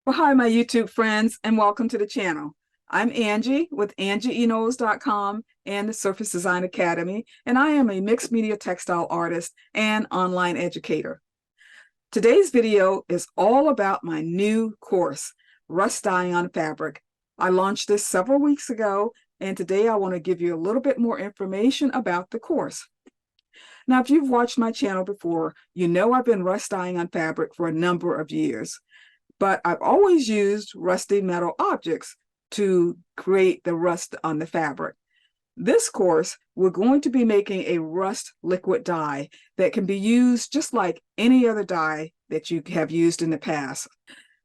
Well, hi, my YouTube friends, and welcome to the channel. I'm Angie with AngieEknows.com and the Surface Design Academy, and I am a mixed media textile artist and online educator. Today's video is all about my new course, Rust Dyeing on Fabric. I launched this several weeks ago, and today I want to give you a little bit more information about the course. Now, if you've watched my channel before, you know I've been rust dyeing on fabric for a number of years. But I've always used rusty metal objects to create the rust on the fabric. This course, we're going to be making a rust liquid dye that can be used just like any other dye that you have used in the past.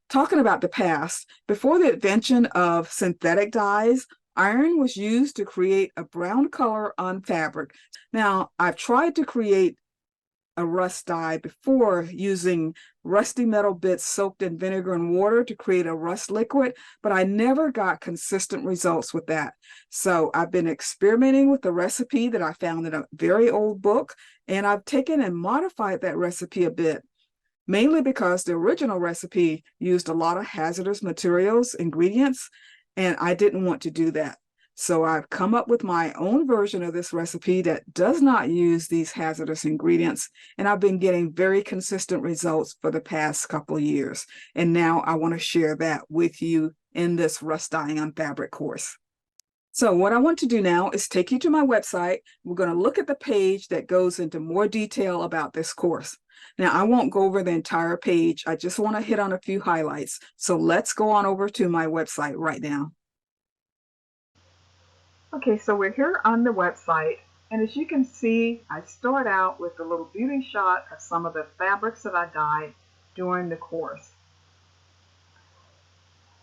Talking about the past, before the invention of synthetic dyes, iron was used to create a brown color on fabric. Now, I've tried to create a rust dye before using rusty metal bits soaked in vinegar and water to create a rust liquid, but I never got consistent results with that. So I've been experimenting with the recipe that I found in a very old book, and I've taken and modified that recipe a bit, mainly because the original recipe used a lot of hazardous materials, ingredients, and I didn't want to do that. So I've come up with my own version of this recipe that does not use these hazardous ingredients, and I've been getting very consistent results for the past couple of years. And now I want to share that with you in this rust dyeing on fabric course. So what I want to do now is take you to my website. We're going to look at the page that goes into more detail about this course. Now, I won't go over the entire page. I just want to hit on a few highlights. So let's go on over to my website right now. Okay, so we're here on the website, and as you can see, I start out with a little beauty shot of some of the fabrics that I dyed during the course.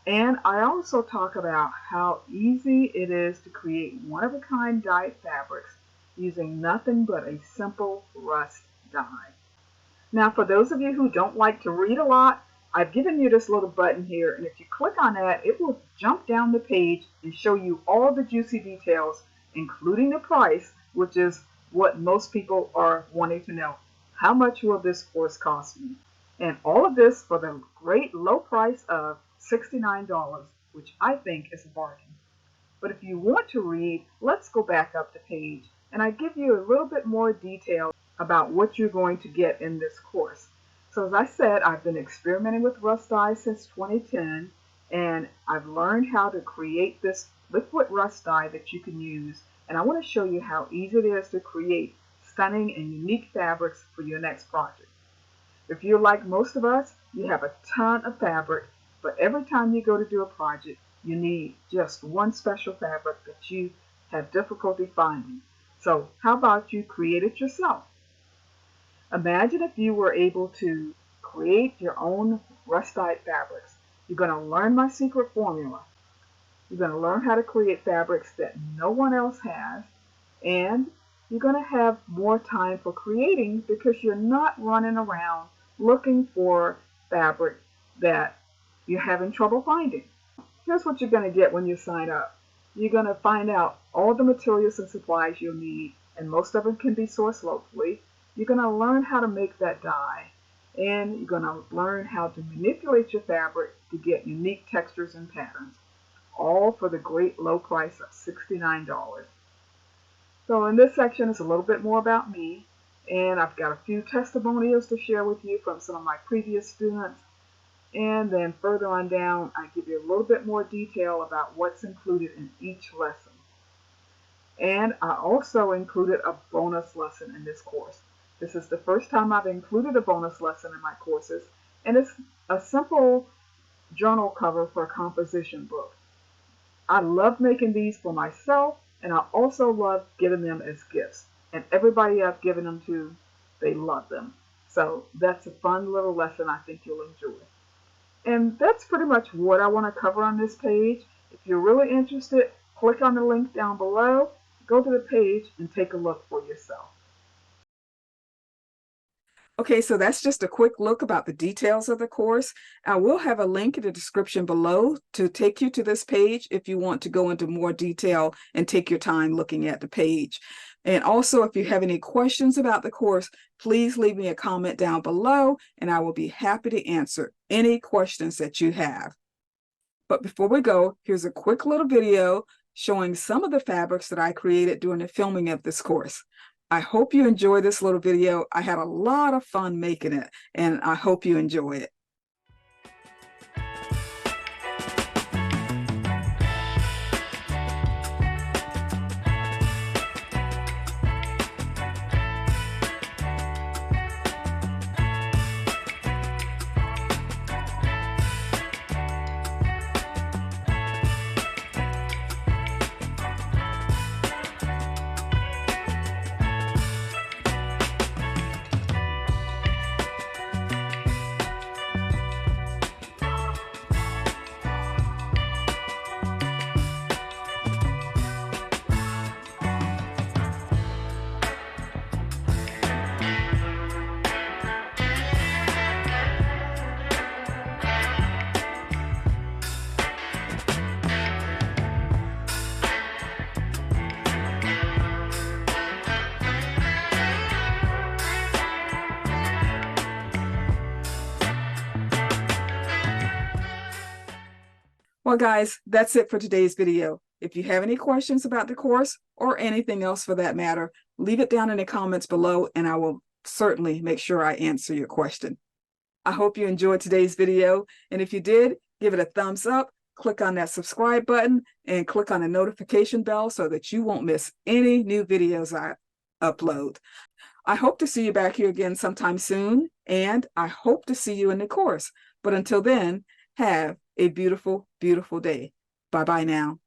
And I also talk about how easy it is to create one-of-a-kind dyed fabrics using nothing but a simple rust dye. Now, for those of you who don't like to read a lot, I've given you this little button here, and if you click on that, it will jump down the page and show you all the juicy details, including the price, which is what most people are wanting to know. How much will this course cost me? And all of this for the great low price of $69, which I think is a bargain. But if you want to read, let's go back up the page, and I give you a little bit more detail about what you're going to get in this course. So as I said, I've been experimenting with rust dye since 2010, and I've learned how to create this liquid rust dye that you can use, and I want to show you how easy it is to create stunning and unique fabrics for your next project. If you're like most of us, you have a ton of fabric, but every time you go to do a project, you need just one special fabric that you have difficulty finding. So how about you create it yourself? Imagine if you were able to create your own rust-dyed fabrics. You're going to learn my secret formula. You're going to learn how to create fabrics that no one else has, and you're going to have more time for creating because you're not running around looking for fabric that you're having trouble finding. Here's what you're going to get when you sign up. You're going to find out all the materials and supplies you'll need, and most of them can be sourced locally. You're going to learn how to make that dye, and you're going to learn how to manipulate your fabric to get unique textures and patterns, all for the great low price of $69. So in this section is a little bit more about me, and I've got a few testimonials to share with you from some of my previous students, and then further on down I give you a little bit more detail about what's included in each lesson. And I also included a bonus lesson in this course. This is the first time I've included a bonus lesson in my courses, and it's a simple journal cover for a composition book. I love making these for myself, and I also love giving them as gifts. And everybody I've given them to, they love them. So that's a fun little lesson I think you'll enjoy. And that's pretty much what I want to cover on this page. If you're really interested, click on the link down below, go to the page, and take a look for yourself. Okay, so that's just a quick look about the details of the course. I will have a link in the description below to take you to this page if you want to go into more detail and take your time looking at the page. And also, if you have any questions about the course, please leave me a comment down below and I will be happy to answer any questions that you have. But before we go, here's a quick little video showing some of the fabrics that I created during the filming of this course. I hope you enjoy this little video. I had a lot of fun making it, and I hope you enjoy it. Well, guys, that's it for today's video. If you have any questions about the course or anything else for that matter, leave it down in the comments below and I will certainly make sure I answer your question. I hope you enjoyed today's video, and if you did, give it a thumbs up, click on that subscribe button, and click on the notification bell so that you won't miss any new videos I upload. I hope to see you back here again sometime soon, and I hope to see you in the course. But until then, have a beautiful, beautiful day. Bye-bye now.